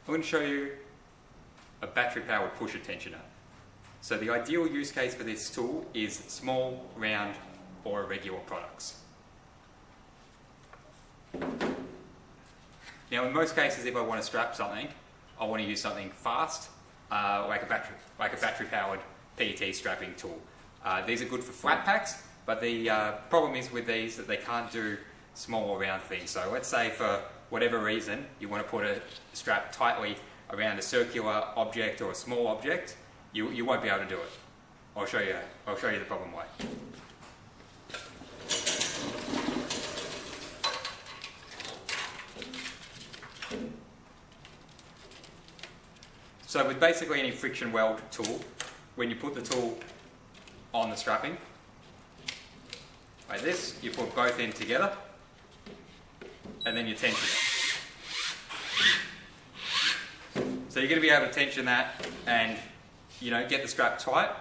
going to show you a battery-powered pusher tensioner. So the ideal use case for this tool is small, round, or irregular products. Now in most cases, if I want to strap something, I want to use something fast, like a battery-powered PET strapping tool. These are good for flat packs, but the problem is with these that they can't do small or round things. So let's say for whatever reason you want to put a strap tightly around a circular object or a small object, you won't be able to do it. I'll show you the problem why. So with basically any friction weld tool, when you put the tool on the strapping, like this, you put both ends together, and then you tension it. So you're going to be able to tension that and, you know, get the strap tight,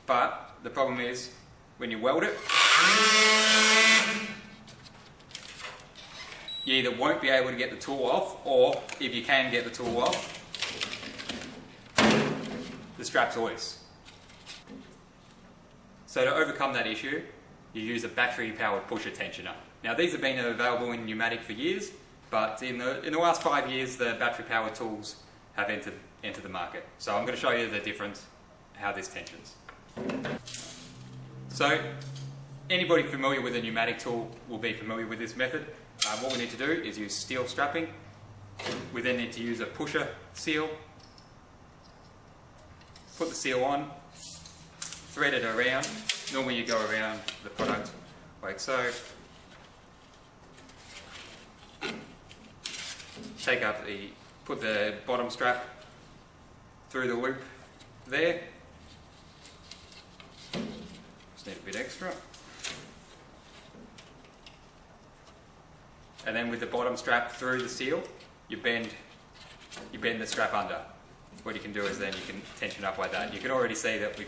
but the problem is when you weld it, you either won't be able to get the tool off, or if you can get the tool off, the strap's loose. So to overcome that issue, you use a battery-powered pusher tensioner. Now these have been available in pneumatic for years, but in the last 5 years the battery-powered tools have entered the market. So I'm going to show you the difference, how this tensions. So anybody familiar with a pneumatic tool will be familiar with this method. What we need to do is use steel strapping. We then need to use a pusher seal. Put the seal on, thread it around. Normally you go around the product like so. Put the bottom strap through the loop there. Just need a bit extra. And then with the bottom strap through the seal, you bend the strap under. What you can do is then you can tension up like that. You can already see that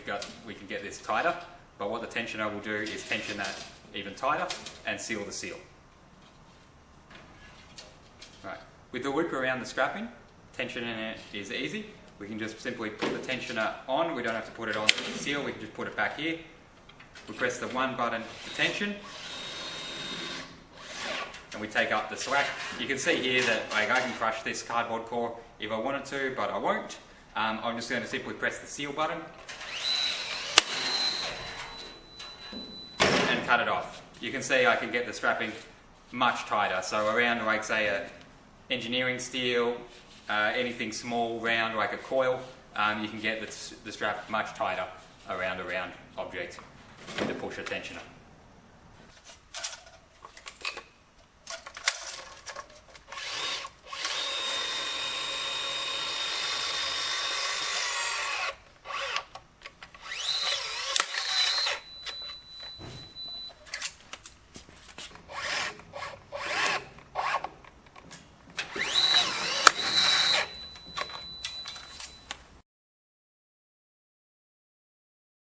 we can get this tighter, but what the tensioner will do is tension that even tighter and seal the seal. Right. With the loop around the strapping, tensioning it is easy. We can just simply put the tensioner on. We don't have to put it on the seal, we can just put it back here. We press the one button to tension, and we take up the slack. You can see here that I can crush this cardboard core if I wanted to, but I won't. I'm just going to simply press the seal button and cut it off. You can see I can get the strapping much tighter. So around, like say, a engineering steel, anything small, round like a coil, you can get the strap much tighter around a round object with the pusher tensioner.